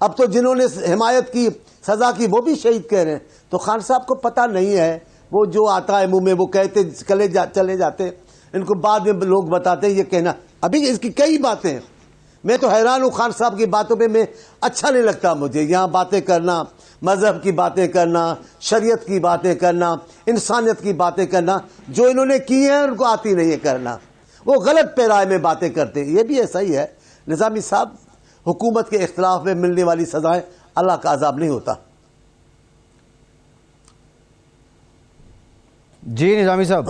اب تو جنہوں نے حمایت کی سزا کی وہ بھی شہید کہہ رہے ہیں. تو خان صاحب کو پتہ نہیں ہے, وہ جو آتا ہے منہ میں وہ کہتے چلے جاتے, ان کو بعد میں لوگ بتاتے ہیں یہ کہنا. ابھی اس کی کئی باتیں ہیں, میں تو حیران ہوں خان صاحب کی باتوں پہ. میں اچھا نہیں لگتا مجھے یہاں باتیں کرنا, مذہب کی باتیں کرنا, شریعت کی باتیں کرنا, انسانیت کی باتیں کرنا. جو انہوں نے کی ہیں ان کو آتی نہیں ہے کرنا, وہ غلط پیرائے میں باتیں کرتے ہیں. یہ بھی ایسا ہی ہے نظامی صاحب, حکومت کے اختلاف میں ملنے والی سزائیں اللہ کا عذاب نہیں ہوتا. جی نظامی صاحب.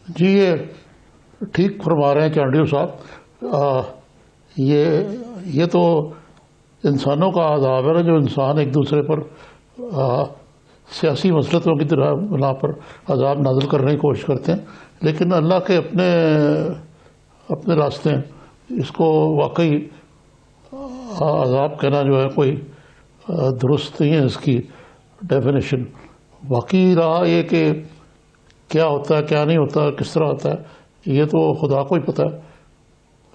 جی یہ ٹھیک فرما رہے ہیں چانڈیو صاحب. یہ تو انسانوں کا عذاب ہے نا, جو انسان ایک دوسرے پر سیاسی مسلطوں کی طرح بنا پر عذاب نازل کرنے کی کوشش کرتے ہیں. لیکن اللہ کے اپنے راستے ہیں. اس کو واقعی عذاب کہنا جو ہے کوئی درست نہیں ہے اس کی ڈیفینیشن. باقی رہا یہ کہ کیا ہوتا ہے کیا نہیں ہوتا, کس طرح ہوتا ہے, یہ تو خدا کو ہی پتہ ہے.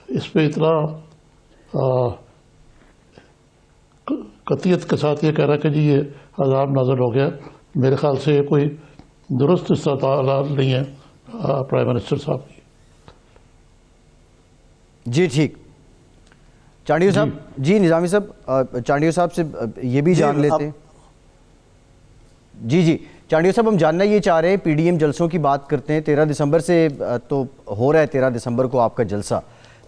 اس پہ اتنا قطعیت کے ساتھ یہ کہہ رہا کہ جی یہ عذاب نازل ہو گیا, میرے خیال سے یہ کوئی درست استدلال نہیں ہے پرائم منسٹر صاحب کی. جی ٹھیک. چانڈیو صاحب. جی نظامی صاحب, چانڈیو صاحب سے یہ بھی جان لیتے ہیں. جی چانڈیو صاحب, ہم جاننا یہ چاہ رہے ہیں, پی ڈی ایم جلسوں کی بات کرتے ہیں. 13 دسمبر سے تو ہو رہا ہے, 13 دسمبر کو آپ کا جلسہ,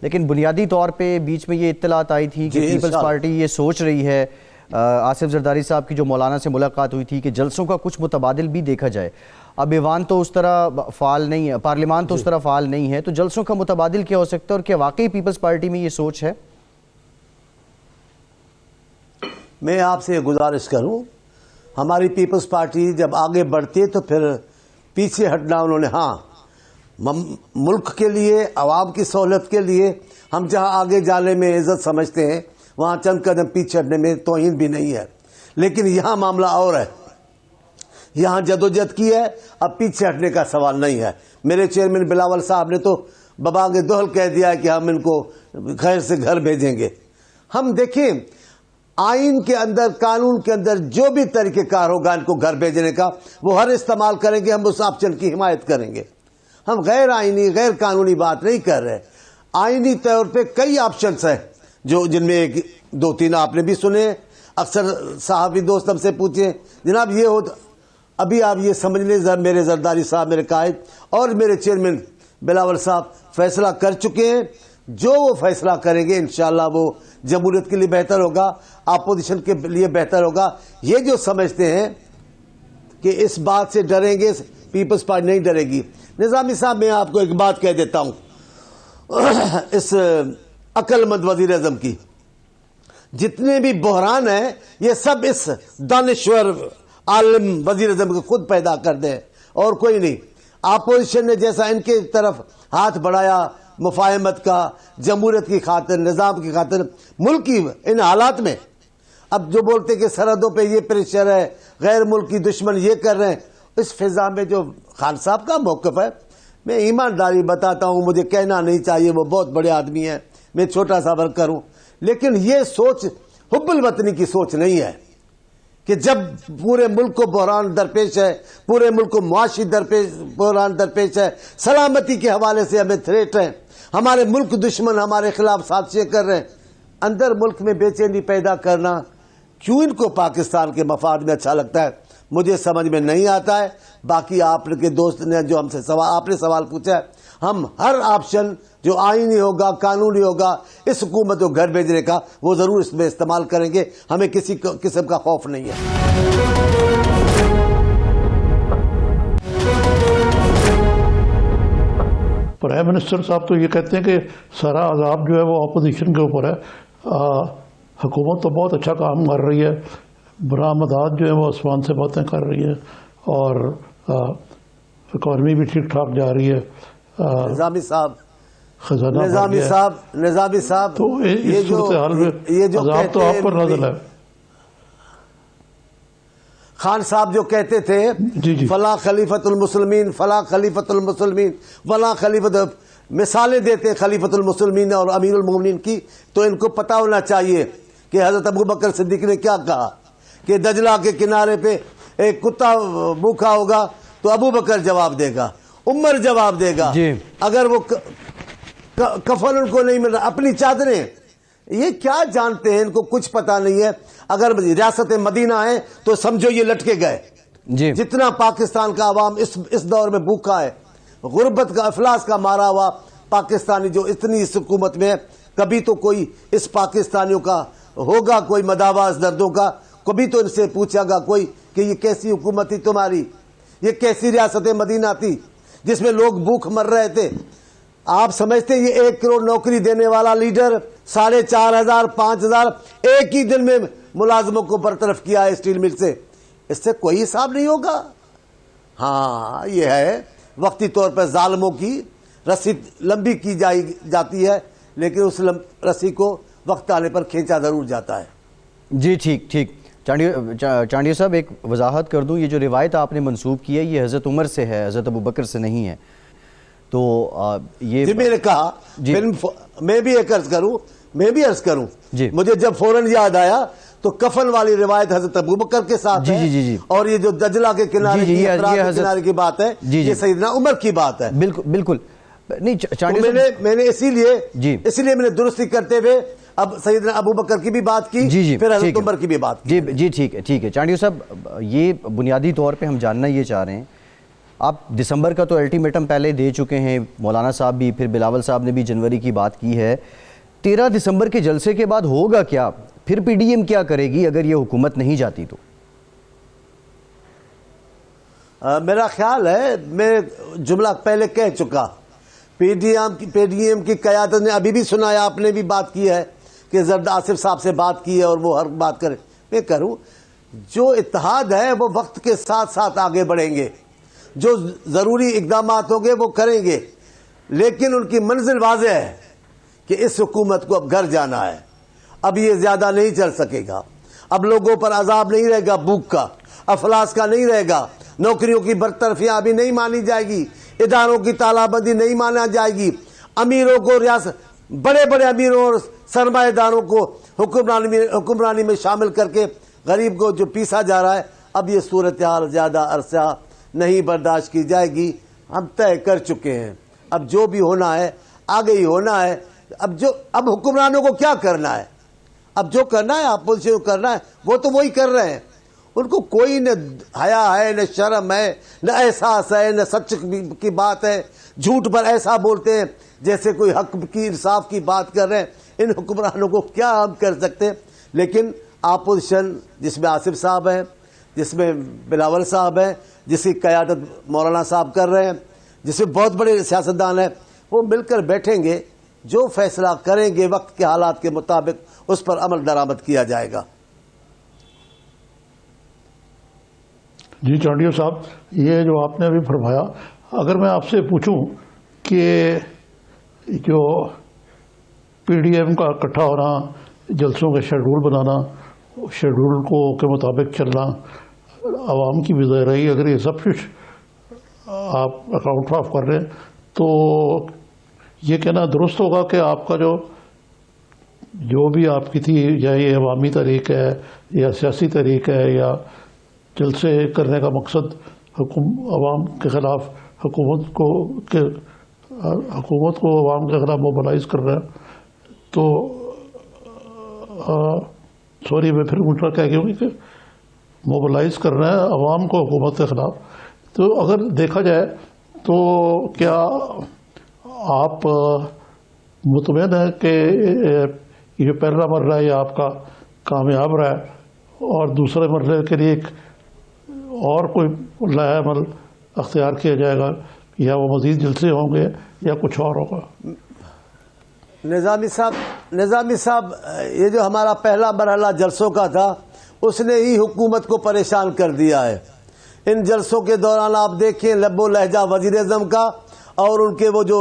لیکن بنیادی طور پہ بیچ میں یہ اطلاعات آئی تھی کہ پیپلز پارٹی یہ سوچ رہی ہے, آصف زرداری صاحب کی جو مولانا سے ملاقات ہوئی تھی, کہ جلسوں کا کچھ متبادل بھی دیکھا جائے. اب ایوان تو اس طرح فعال نہیں ہے, پارلیمان تو اس طرح فعال نہیں ہے, تو جلسوں کا متبادل کیا ہو سکتا ہے, اور کیا واقعی پیپلز پارٹی میں یہ سوچ ہے؟ میں آپ سے گزارش کروں, ہماری پیپلز پارٹی جب آگے بڑھتی ہے تو پھر پیچھے ہٹنا انہوں نے, ہاں ملک کے لیے, عوام کی سہولت کے لیے ہم جہاں آگے جانے میں عزت سمجھتے ہیں وہاں چند قدم پیچھے ہٹنے میں توہین بھی نہیں ہے. لیکن یہاں معاملہ اور ہے, یہاں جدوجہد کی ہے, اب پیچھے ہٹنے کا سوال نہیں ہے. میرے چیئرمین بلاول صاحب نے تو ببانگ دوہل کہہ دیا ہے کہ ہم ان کو خیر سے گھر بھیجیں گے. ہم دیکھیں آئین کے اندر, قانون کے اندر جو بھی طریقہ کار ہوگا ان کو گھر بھیجنے کا, وہ ہر استعمال کریں گے. ہم اس آپشن کی حمایت کریں گے. ہم غیر آئینی غیر قانونی بات نہیں کر رہے. آئینی طور پہ کئی آپشنس ہیں جن میں ایک دو تین آپ نے بھی سنے. اکثر صحافی دوست ہم سے پوچھیں جناب یہ ہو, ابھی آپ یہ سمجھ لیں میرے زرداری صاحب, میرے قائد اور میرے چیئرمین بلاول صاحب فیصلہ کر چکے ہیں. جو وہ فیصلہ کریں گے انشاءاللہ وہ جمہوریت کے لیے بہتر ہوگا, اپوزیشن کے لیے بہتر ہوگا. یہ جو سمجھتے ہیں کہ اس بات سے ڈریں گے, پیپلز پارٹی نہیں ڈرے گی. نظامی صاحب میں آپ کو ایک بات کہہ دیتا ہوں, اس عقل مند وزیر اعظم کی جتنے بھی بحران ہیں یہ سب اس دانشور عالم وزیر اعظم کو خود پیدا کر دے اور کوئی نہیں. اپوزیشن نے جیسا ان کے طرف ہاتھ بڑھایا مفاہمت کا, جمہوریت کی خاطر, نظام کی خاطر, ملک کی ان حالات میں, اب جو بولتے کہ سرحدوں پہ یہ پریشر ہے, غیر ملکی دشمن یہ کر رہے ہیں, اس فضا میں جو خان صاحب کا موقف ہے, میں ایمانداری بتاتا ہوں, مجھے کہنا نہیں چاہیے, وہ بہت بڑے آدمی ہیں, میں چھوٹا سا ورکر ہوں, لیکن یہ سوچ حب الوطنی کی سوچ نہیں ہے کہ جب پورے ملک کو بحران درپیش ہے, پورے ملک کو معاشی بحران درپیش ہے, سلامتی کے حوالے سے ہمیں تھریٹ ہے, ہمارے ملک دشمن ہمارے خلاف سازشیں کر رہے ہیں, اندر ملک میں بے چینی پیدا کرنا کیوں ان کو پاکستان کے مفاد میں اچھا لگتا ہے مجھے سمجھ میں نہیں آتا ہے. باقی آپ کے دوست نے جو ہم سے آپ نے سوال پوچھا ہے, ہم ہر آپشن جو آئینی ہوگا, قانونی ہوگا, اس حکومت کو گھر بھیجنے کا, وہ ضرور اس میں استعمال کریں گے. ہمیں کسی قسم کا خوف نہیں ہے. پرائم منسٹر صاحب تو یہ کہتے ہیں کہ سارا عذاب جو ہے وہ اپوزیشن کے اوپر ہے. حکومت تو بہت اچھا کام کر رہی ہے, برآمدات جو ہے وہ آسمان سے باتیں کر رہی ہے, اور اکانومی بھی ٹھیک ٹھاک جا رہی ہے. نظامی صاحب خزانہ نظامی صاحب تو اس صورتحال میں عذاب تو آپ پر نازل ہے. خان صاحب جو کہتے تھے جی فلاں خلیفۃ المسلمین, فلاں خلیفۃ المسلمین, فلاں خلیفۃ, مثالیں دیتے ہیں خلیفۃ المسلمین اور امیر المومنین کی، تو ان کو پتہ ہونا چاہیے کہ حضرت ابوبکر صدیق نے کیا کہا کہ دجلہ کے کنارے پہ ایک کتا بھوکا ہوگا تو ابوبکر جواب دے گا، عمر جواب دے گا، جی اگر وہ کفن ان کو نہیں مل رہا، اپنی چادریں، یہ کیا جانتے ہیں، ان کو کچھ پتہ نہیں ہے۔ اگر ریاست مدینہ ہے تو سمجھو یہ لٹکے گئے۔ جی جتنا پاکستان کا عوام اس دور میں بھوکا ہے، غربت کا افلاس کا مارا ہوا پاکستانی جو اتنی اس حکومت میں ہے، کبھی تو کوئی اس پاکستانیوں کا ہوگا کوئی مداوا اس دردوں کا، کبھی تو ان سے پوچھا گا کوئی کہ یہ کیسی حکومت تھی تمہاری، یہ کیسی ریاست مدینہ تھی جس میں لوگ بھوک مر رہے تھے۔ آپ سمجھتے ہیں یہ 1 کروڑ نوکری دینے والا لیڈر 4,500 5,000 ایک ہی دن میں ملازموں کو برطرف کیا ہے اسٹیل مل سے، اس سے کوئی حساب نہیں ہوگا۔ ہاں یہ ہے وقتی طور پر ظالموں کی رسی لمبی کی جاتی ہے، لیکن اس رسی کو وقت آنے پر کھینچا ضرور جاتا ہے۔ جی ٹھیک چانڈیا صاحب، ایک وضاحت کر دوں، یہ جو روایت آپ نے منسوب کی ہے یہ حضرت عمر سے ہے، حضرت ابوبکر سے نہیں ہے۔ تو یہ جی میں نے کہا میں بھی عرض کروں جی مجھے جب فوراً یاد آیا تو کفن والی روایت حضرت ابوبکر کے ساتھ ہے، جی اور یہ جو دجلہ کے کنارے کی افراد کے کنارے کی بات ہے یہ سیدنا عمر کی بات ہے۔ بالکل نہیں چانڈیا میں نے اسی لیے میں نے درستی کرتے ہوئے اب سیدنا ابوبکر کی بھی بات کی، پھر حضرت عمر کی بھی بات کی۔ جی ٹھیک ہے چانڈیا صاحب، یہ بنیادی طور پہ ہم جاننا یہ چاہ رہے ہیں، آپ دسمبر کا تو الٹیمیٹم پہلے دے چکے ہیں، مولانا صاحب بھی، پھر بلاول صاحب نے بھی جنوری کی بات کی ہے، 13 دسمبر کے جلسے کے بعد ہوگا کیا؟ پھر پی ڈی ایم کیا کرے گی اگر یہ حکومت نہیں جاتی تو؟ میرا خیال ہے میں جملہ پہلے کہہ چکا، پی ڈی ایم کی قیادت نے ابھی بھی سنایا، آپ نے بھی بات کی ہے کہ زرد آصف صاحب سے بات کی ہے اور وہ ہر بات کرے، میں کروں جو اتحاد ہے وہ وقت کے ساتھ ساتھ آگے بڑھیں گے، جو ضروری اقدامات ہوں گے وہ کریں گے، لیکن ان کی منزل واضح ہے کہ اس حکومت کو اب گھر جانا ہے، اب یہ زیادہ نہیں چل سکے گا، اب لوگوں پر عذاب نہیں رہے گا، بھوک کا افلاس کا نہیں رہے گا، نوکریوں کی برطرفیاں ابھی نہیں مانی جائے گی، اداروں کی تالہ بندی نہیں مانا جائے گی، امیروں کو بڑے بڑے امیروں اور سرمایہ داروں کو حکمرانی میں شامل کر کے غریب کو جو پیسا جا رہا ہے، اب یہ صورتحال زیادہ عرصہ نہیں برداشت کی جائے گی۔ ہم طے کر چکے ہیں، اب جو بھی ہونا ہے آگے ہی ہونا ہے، اب حکمرانوں کو کیا کرنا ہے، اب جو کرنا ہے اپوزیشن کو کرنا ہے وہ تو وہی کر رہے ہیں، ان کو کوئی نہ حیا ہے نہ شرم ہے نہ احساس ہے نہ سچ کی بات ہے، جھوٹ پر ایسا بولتے ہیں جیسے کوئی حق کی انصاف کی بات کر رہے ہیں۔ ان حکمرانوں کو کیا ہم کر سکتے ہیں، لیکن اپوزیشن جس میں آصف صاحب ہیں، جس میں بلاول صاحب ہیں، جس کی قیادت مولانا صاحب کر رہے ہیں، جس میں بہت بڑے سیاستدان ہیں، وہ مل کر بیٹھیں گے، جو فیصلہ کریں گے وقت کے حالات کے مطابق اس پر عمل درآمد کیا جائے گا۔ جی چانڈیا صاحب، یہ جو آپ نے ابھی فرمایا، اگر میں آپ سے پوچھوں کہ جو پی ڈی ایم کا اکٹھا ہونا، جلسوں کا شیڈول بنانا، شیڈول کے مطابق چلنا، عوام کی بھی رہی، اگر یہ سب کچھ آپ اکاؤنٹ آف کر رہے ہیں تو یہ کہنا درست ہوگا کہ آپ کا جو بھی آپ کی تھی، یا یہ عوامی تحریک ہے یا سیاسی تحریک ہے یا جلسے کرنے کا مقصد عوام کے خلاف حکومت کو عوام کے خلاف موبلائز کر رہا ہے، تو سوری میں پھر الٹا کہہ گیا کہ موبلائز کر رہے ہیں عوام کو حکومت کے خلاف، تو اگر دیکھا جائے تو کیا آپ مطمئن ہیں کہ یہ پہلا مرحلہ یہ آپ کا کامیاب رہا ہے اور دوسرے مرحلے کے لیے ایک اور کوئی نیا عمل اختیار کیا جائے گا، یا وہ مزید جلسے ہوں گے یا کچھ اور ہوگا؟ نظامی صاحب یہ جو ہمارا پہلا مرحلہ جلسوں کا تھا اس نے ہی حکومت کو پریشان کر دیا ہے۔ ان جلسوں کے دوران آپ دیکھیں لب و لہجہ وزیر اعظم کا، اور ان کے وہ جو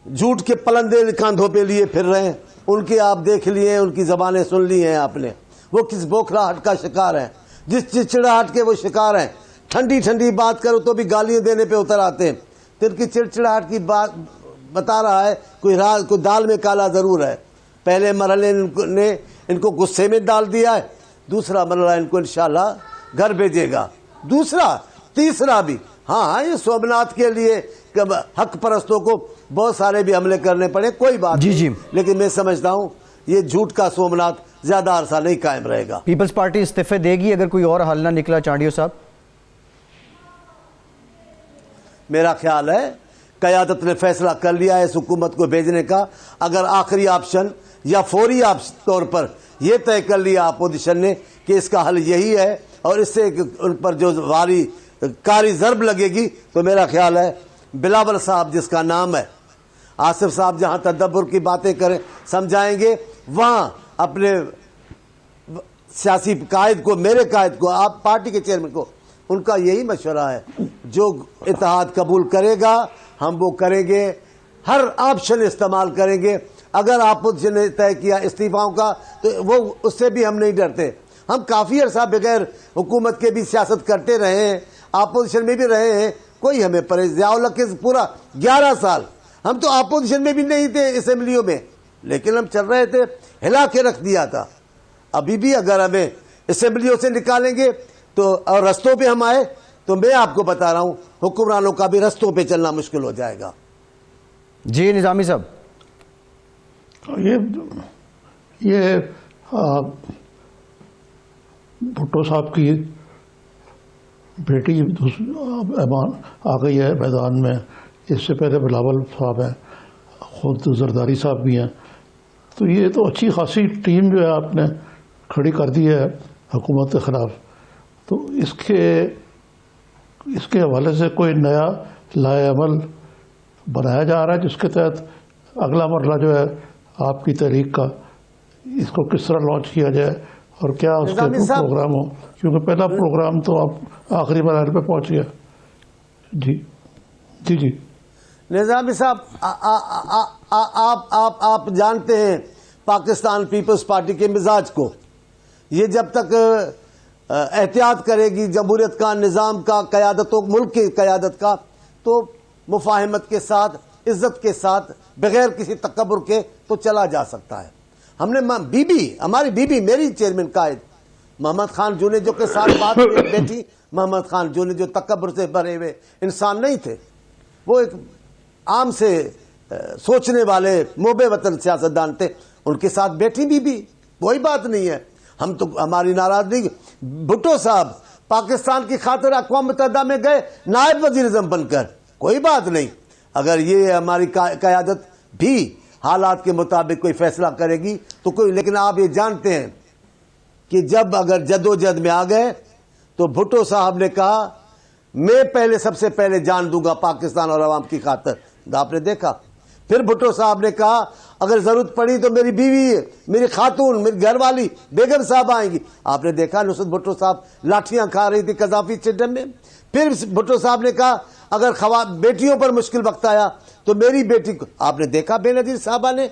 جھوٹ کے پلندے کاندھوں پہ لیے پھر رہے ہیں، ان کے آپ دیکھ لیے، ان کی زبانیں سن لی ہیں آپ نے، وہ کس بوکھلاہٹ کا شکار ہیں، جس چڑچڑاہٹ کے وہ شکار ہیں، ٹھنڈی ٹھنڈی بات کرو تو بھی گالیاں دینے پہ اتر آتے ہیں، تو ان کی چڑچڑاہٹ کی بتا رہا ہے کوئی دال میں کالا ضرور ہے. پہلے مرحلے نے ان کو غصے میں ڈال دیا ہے, دوسرا مرحلہ ان کو انشاءاللہ گھر بھیجے گا. دوسرا تیسرا بھی ہاں یہ سومناتھ کے لیے حق پرستوں کو بہت سارے بھی حملے کرنے پڑے, کوئی بات نہیں, لیکن میں سمجھتا ہوں یہ جھوٹ کا سومناتھ زیادہ عرصہ نہیں قائم رہے گا. پیپلز پارٹی استعفے دے گی اگر کوئی اور حل نہ نکلا چانڈیو صاحب؟ میرا خیال ہے قیادت نے فیصلہ کر لیا ہے اس حکومت کو بھیجنے کا. اگر آخری آپشن یا فوری طور پر یہ طے کر لیا اپوزیشن نے کہ اس کا حل یہی ہے اور اس سے ان پر جو کاری ضرب لگے گی, تو میرا خیال ہے بلاول صاحب جس کا نام ہے, آصف صاحب جہاں تدبر کی باتیں کریں سمجھائیں گے, وہاں اپنے سیاسی قائد کو, میرے قائد کو, آپ پارٹی کے چیئرمین کو, ان کا یہی مشورہ ہے جو اتحاد قبول کرے گا ہم وہ کریں گے, ہر آپشن استعمال کریں گے. اگر اپوزیشن نے طے کیا استعفاؤں کا تو وہ اس سے بھی ہم نہیں ڈرتے. ہم کافی عرصہ بغیر حکومت کے بھی سیاست کرتے رہے ہیں, اپوزیشن میں بھی رہے ہیں, کوئی ہمیں ضیاء کے پورا 11 سال ہم تو اپوزیشن میں بھی نہیں تھے اسمبلیوں میں, لیکن ہم چل رہے تھے, ہلا کے رکھ دیا تھا. ابھی بھی اگر ہمیں اسمبلیوں سے نکالیں گے تو اور رستوں پہ ہم آئے تو میں آپ کو بتا رہا ہوں حکمرانوں کا بھی رستوں پہ چلنا مشکل ہو جائے گا. جی نظامی صاحب, یہ بھٹو صاحب کی بیٹی ایمان آ گئی ہے میدان میں, اس سے پہلے بلاول صاحب ہیں, خود زرداری صاحب بھی ہیں, تو یہ تو اچھی خاصی ٹیم جو ہے آپ نے کھڑی کر دی ہے حکومت کے خلاف. تو اس کے حوالے سے کوئی نیا لائے عمل بنایا جا رہا ہے جس کے تحت اگلا مرحلہ جو ہے آپ کی تحریک کا, اس کو کس طرح لانچ کیا جائے اور کیا اس کے پروگرام ہو, کیونکہ پہلا پروگرام تو آپ آخری مرحلے پہ پہنچ گیا. جی جی جی نظامی صاحب, آپ جانتے ہیں پاکستان پیپلز پارٹی کے مزاج کو. یہ جب تک احتیاط کرے گی جمہوریت کا, نظام کا, قیادتوں ملک کی قیادت کا, تو مفاہمت کے ساتھ, عزت کے ساتھ, بغیر کسی تکبر کے تو چلا جا سکتا ہے. ہم نے ہماری بیوی میری چیئرمین قائد محمد خان جونیجو کے ساتھ بات کی. بیٹی محمد خان جونیجو تکبر سے بھرے ہوئے انسان نہیں تھے, وہ ایک عام سے سوچنے والے محب وطن سیاستدان تھے. ان کے ساتھ بیٹھی بیوی, کوئی بات نہیں ہے. ہم تو ہماری ناراضگی, بھٹو صاحب پاکستان کی خاطر اقوام متحدہ میں گئے نائب وزیر اعظم بن کر, کوئی بات نہیں. اگر یہ ہماری قیادت بھی حالات کے مطابق کوئی فیصلہ کرے گی تو کوئی, لیکن آپ یہ جانتے ہیں کہ جب اگر جدوجہد میں آ گئے تو بھٹو صاحب نے کہا میں سب سے پہلے جان دوں گا پاکستان اور عوام کی خاطر. آپ نے دیکھا. پھر بھٹو صاحب نے کہا اگر ضرورت پڑی تو میری بیوی, میری خاتون, میری گھر والی بیگم صاحب آئیں گی. آپ نے دیکھا نصرت بھٹو صاحب لاٹھیاں کھا رہی تھی قذافی اسٹیڈیم میں. پھر بھٹو صاحب نے کہا اگر بیٹیوں پر مشکل وقت آیا تو میری بیٹی کو, آپ نے دیکھا بے نظیر صاحبہ نے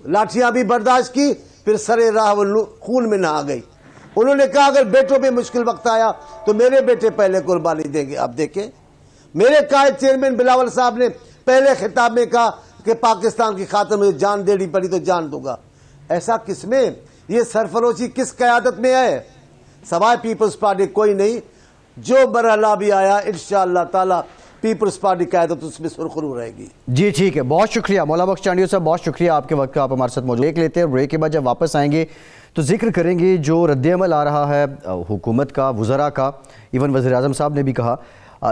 لاٹھیاں بھی برداشت کی, پھر سرے راہ خون میں نہا گئی. انہوں نے کہا اگر بیٹوں پہ مشکل وقت آیا تو میرے بیٹے پہلے قربانی دیں گے. اب دیکھیں میرے قائد چیئرمین بلاول صاحب نے پہلے خطاب میں کہا کہ پاکستان کی خاطر مجھے جان دینی پڑی تو جان دوں گا. ایسا کس میں, یہ سرفروشی کس قیادت میں ہے؟ سوائے پیپلز پارٹی کوئی نہیں. جو مرحلہ بھی آیا انشاءاللہ تعالی پیپلز پارٹی قیادت اس میں سرخرو رہے گی. جی ٹھیک ہے, بہت شکریہ مولا بخش چانڈیو صاحب, بہت شکریہ آپ کے وقت کا, آپ ہمارے ساتھ موجود. ایک لیتے ہیں بریک کے بعد جب واپس آئیں گے تو ذکر کریں گے جو رد عمل آ رہا ہے حکومت کا, وزراء کا, ایون وزیر اعظم صاحب نے بھی کہا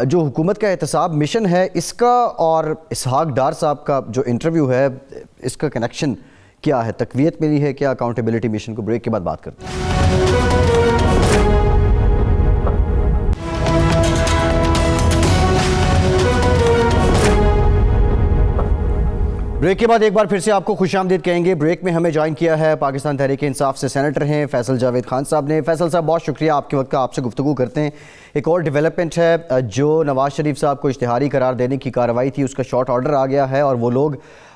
جو حکومت کا احتساب مشن ہے اس کا اور اسحاق ڈار صاحب کا جو انٹرویو ہے اس کا کنیکشن کیا ہے, تقویت ملی ہے کیا اکاؤنٹیبلٹی مشن کو؟ بریک کے بعد بات کرتے ہیں. بریک کے بعد ایک بار پھر سے آپ کو خوش آمدید کہیں گے. بریک میں ہمیں جوائن کیا ہے پاکستان تحریک انصاف سے سینیٹر ہیں فیصل جاوید خان صاحب نے. فیصل صاحب بہت شکریہ آپ کے وقت کا, آپ سے گفتگو کرتے ہیں. ایک اور ڈیولپمنٹ ہے جو نواز شریف صاحب کو اشتہاری قرار دینے کی کارروائی تھی اس کا شارٹ آرڈر آ گیا ہے اور وہ لوگ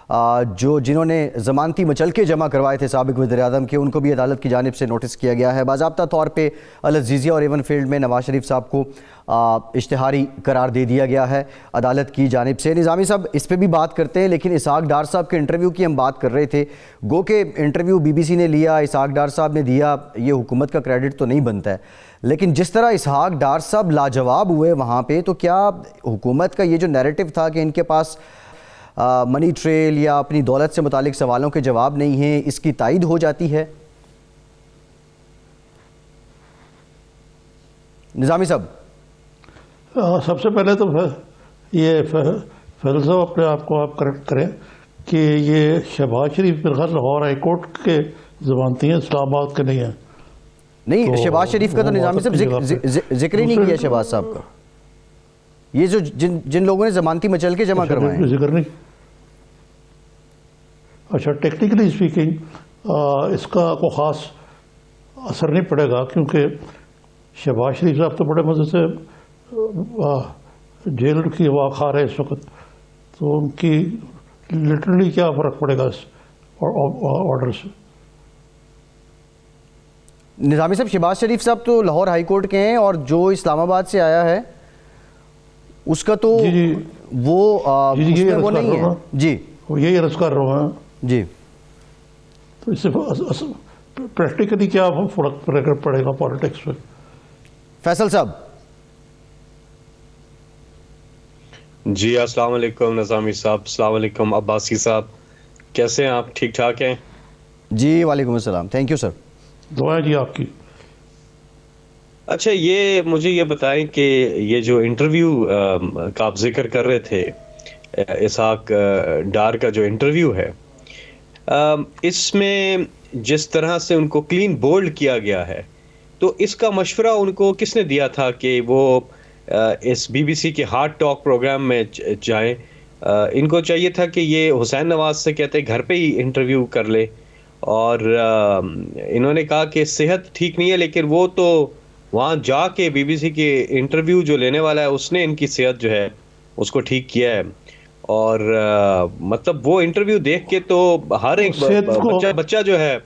جو جنہوں نے ضمانتی مچلکے جمع کروائے تھے سابق وزیر اعظم کے، ان کو بھی عدالت کی جانب سے نوٹس کیا گیا ہے. باضابطہ طور پہ العزیزیہ اور ایون فیلڈ میں نواز شریف صاحب کو اشتہاری قرار دے دیا گیا ہے عدالت کی جانب سے. نظامی صاحب اس پہ بھی بات کرتے ہیں، لیکن اسحاق ڈار صاحب کے انٹرویو کی ہم بات کر رہے تھے. گو کہ انٹرویو بی بی سی نے لیا، اسحاق ڈار صاحب نے دیا، یہ حکومت کا کریڈٹ تو نہیں بنتا ہے، لیکن جس طرح اسحاق ڈار صاحب لاجواب ہوئے وہاں پہ، تو کیا حکومت کا یہ جو نیریٹو تھا کہ ان کے پاس منی ٹریل یا اپنی دولت سے متعلق سوالوں کے جواب نہیں ہیں، اس کی تائید ہو جاتی ہے؟ نظامی صاحب سب سے پہلے تو یہ فیصل صاحب اپنے آپ کو آپ کریکٹ کریں کہ یہ شہباز شریف میرے خیال لاہور ہائی کورٹ کے ضمانتی ہیں، اسلام آباد کے نہیں ہیں. نہیں، شہباز شریف کا تو نظامی صاحب ذکر ہی نہیں کیا شہباز صاحب کا. یہ جو جن لوگوں نے ضمانتی مچلکے جمع کروائے ہیں، ذکر نہیں. اچھا، ٹیکنیکلی اسپیکنگ اس کا کوئی خاص اثر نہیں پڑے گا، کیونکہ شہباز شریف صاحب تو بڑے مزے سے جیل کی ہوا کھا رہے اس وقت، تو ان کی لٹرلی کیا فرق پڑے گا اس آرڈر سے؟ نظامی صاحب شہباز شریف صاحب تو لاہور ہائی کورٹ کے ہیں، اور جو اسلام آباد سے آیا ہے اس کا تو وہ اس میں وہ نہیں ہے. جی وہ یہی عرض کر رہا ہوں جی. تو اس سے پریکٹیکلی کیا فرق پڑے گا پالیٹکس میں؟ فیصل صاحب. جی السلام علیکم نظامی صاحب، السلام علیکم عباسی صاحب، کیسے ہیں آپ؟ ٹھیک ٹھاک ہیں؟ جی وعلیکم السلام، تھینک یو سر. دعائیں جی آپ کی. اچھا، یہ مجھے یہ بتائیں کہ یہ جو انٹرویو کا آپ ذکر کر رہے تھے، اسحاق ڈار کا جو انٹرویو ہے، اس میں جس طرح سے ان کو کلین بولڈ کیا گیا ہے، تو اس کا مشورہ ان کو کس نے دیا تھا کہ وہ اس بی بی سی کے ہارٹ ٹاک پروگرام میں جائیں؟ ان کو چاہیے تھا کہ یہ حسین نواز سے کہتے گھر پہ ہی انٹرویو کر لے، اور انہوں نے کہا کہ صحت ٹھیک نہیں ہے، لیکن وہ تو وہاں جا کے بی بی سی کے انٹرویو جو لینے والا ہے اس نے ان کی صحت جو ہے اس کو ٹھیک کیا ہے. اور مطلب وہ انٹرویو دیکھ کے تو ہر ایک بچہ جو ہے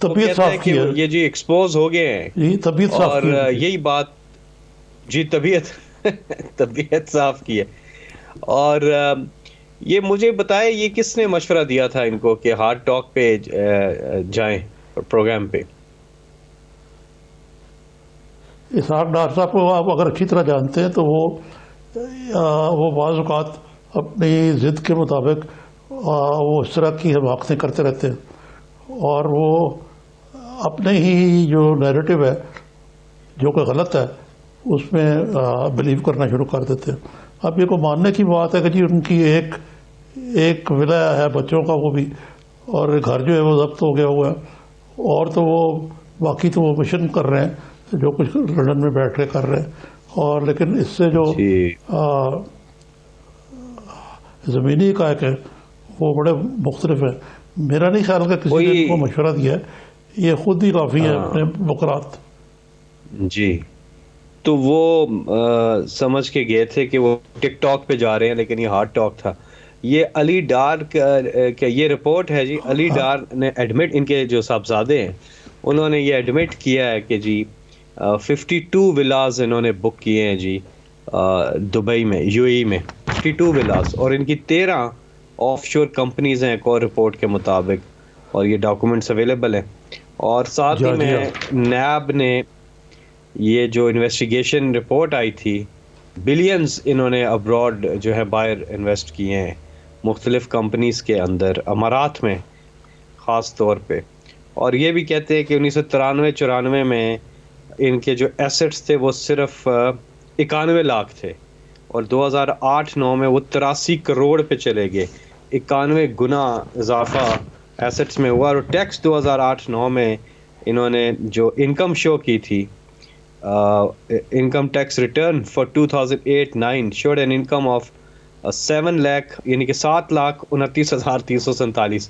طبیعت صاف کی ہے، یہ جی ایکسپوز ہو گئے ہیں، طبیعت صاف اور کی ہے. یہی بات جی طبیعت صاف کی ہے. اور یہ مجھے بتائے یہ کس نے مشورہ دیا تھا ان کو کہ ہارٹ ٹاک پہ جائیں پروگرام پہ؟ اسحاق ڈار صاحب کو آپ اگر اچھی طرح جانتے ہیں تو وہ بعض اوقات اپنی ضد کے مطابق وہ اس طرح کی حماقتیں کرتے رہتے ہیں، اور وہ اپنے ہی جو نیریٹو ہے جو کہ غلط ہے اس میں بلیو کرنا شروع کر دیتے ہیں. اب یہ کو ماننے کی بات ہے کہ جی ان کی ایک ولایا ہے بچوں کا، وہ بھی، اور گھر جو ہے وہ ضبط ہو گیا ہوا ہے، اور تو وہ باقی تو وہ مشن کر رہے ہیں جو کچھ لندن میں بیٹھ کے کر رہے ہیں. اور لیکن اس سے جو زمینی حقائق ہے وہ بڑے مختلف ہیں. میرا نہیں خیال کہ کسی نے کو مشورہ دیا ہے، یہ خود ہی کافی ہے اپنے مقررات. جی تو وہ سمجھ کے گئے تھے کہ وہ ٹک ٹاک پہ جا رہے ہیں، لیکن یہ ہارٹ ٹاک تھا. یہ علی ڈار کا یہ رپورٹ ہے جی. علی ڈار نے ایڈمٹ، ان کے جو صاحبزادے ہیں انہوں نے یہ ایڈمٹ کیا ہے کہ جی 52 ولاز انہوں نے بک کیے ہیں جی دبئی میں، یو اے ای میں 52 ولاز، اور ان کی 13 آف شور کمپنیز ہیں ایک اور رپورٹ کے مطابق، اور یہ ڈاکومنٹس اویلیبل ہیں. اور ساتھ ہی میں نیب نے یہ جو انویسٹیگیشن رپورٹ آئی تھی، بلینز انہوں نے ابراڈ جو ہے باہر انویسٹ کیے ہیں مختلف کمپنیز کے اندر، امارات میں خاص طور پہ. اور یہ بھی کہتے ہیں کہ 1993-94 میں ان کے جو ایسٹس تھے وہ صرف 91 لاکھ تھے، اور 2008-9 میں وہ 83 کروڑ پہ چلے گئے. 91 گنا اضافہ ایسٹس میں ہوا. اور ٹیکس 2008-9 میں انہوں نے جو انکم شو کی تھی، income tax return for 2008-9 showed an income of 7 lakh, یعنی کہ 7,29,347.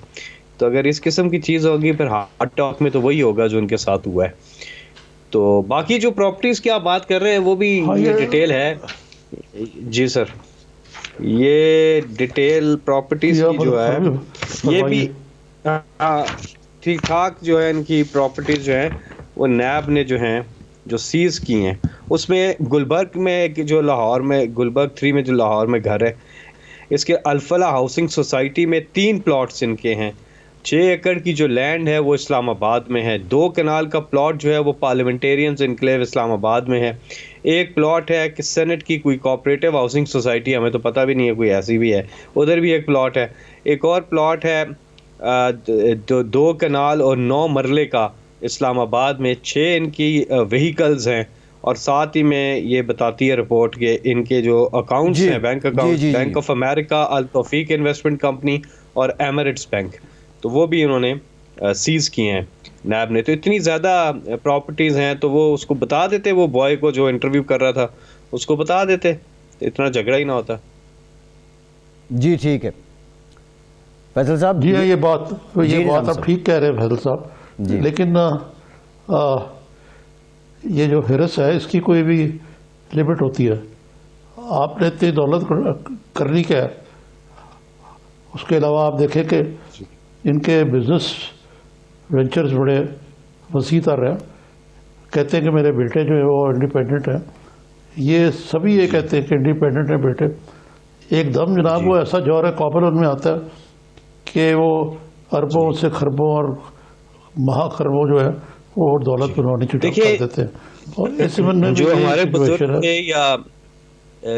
تو اگر اس قسم کی چیز ہوگی پھر ہارٹ ٹاک میں تو وہی ہوگا جو ان کے ساتھ ہوا ہے. تو باقی جو پراپرٹیز کی آپ بات کر رہے ہیں وہ بھی یہ ڈیٹیل ہے. جی سر. یہ ڈیٹیل پراپرٹیز کی جو ہے یہ بھی ٹھیک ٹھاک جو ہے ان کی پراپرٹیز جو ہیں وہ نیب نے جو ہیں جو سیز کی ہیں، اس میں گلبرگ میں جو لاہور میں گلبرگ 3 میں جو لاہور میں گھر ہے، اس کے الفلاح ہاؤسنگ سوسائٹی میں 3 پلاٹس ان کے ہیں. 6 ایکڑ کی جو لینڈ ہے وہ اسلام آباد میں ہے. 2 کنال کا پلاٹ جو ہے وہ پارلیمنٹیرینز انکلیو اسلام آباد میں ہے. ایک پلاٹ ہے کہ سینٹ کی کوئی کوآپریٹو ہاؤسنگ سوسائٹی، ہمیں تو پتہ بھی نہیں ہے کوئی ایسی بھی ہے، ادھر بھی ایک پلاٹ ہے. ایک اور پلاٹ ہے 2 کنال اور 9 مرلے کا اسلام آباد میں. 6 ان کی وہیکلز ہیں، اور ساتھ ہی میں یہ بتاتی ہے رپورٹ کہ ان کے جو اکاؤنٹس ہیں، bank accounts, bank of America, Al Tawfiq investment company اور ایمریٹس بینک، تو وہ بھی انہوں نے سیز کیے ہیں نیب نے. تو اتنی زیادہ پراپرٹیز ہیں تو وہ اس کو بتا دیتے، وہ بوائے کو جو انٹرویو کر رہا تھا اس کو بتا دیتے، اتنا جھگڑا ہی نہ ہوتا. جی ٹھیک ہے فیصل صاحب. جی ہاں، یہ بات آپ ٹھیک کہہ رہے ہیں فیصل صاحب، لیکن یہ جو ہرس ہے اس کی کوئی بھی لمٹ ہوتی ہے. آپ نے اتنی دولت کرنی کیا ہے؟ اس کے علاوہ آپ دیکھیں کہ ان کے بزنس وینچرز بڑے وسیع تر ہیں. کہتے ہیں کہ میرے بیٹے جو ہے وہ انڈیپینڈنٹ ہیں، یہ سبھی یہ کہتے ہیں کہ انڈیپینڈنٹ ہیں بیٹے. ایک دم جناب وہ ایسا جوہر ہے کاپر ان میں آتا ہے کہ وہ اربوں سے خربوں اور مہا خربوں جو ہے وہ دولت بنوانی چھٹا کر دیتے ہیں. اور اس میں جو ہمارے بزرگ تھے یا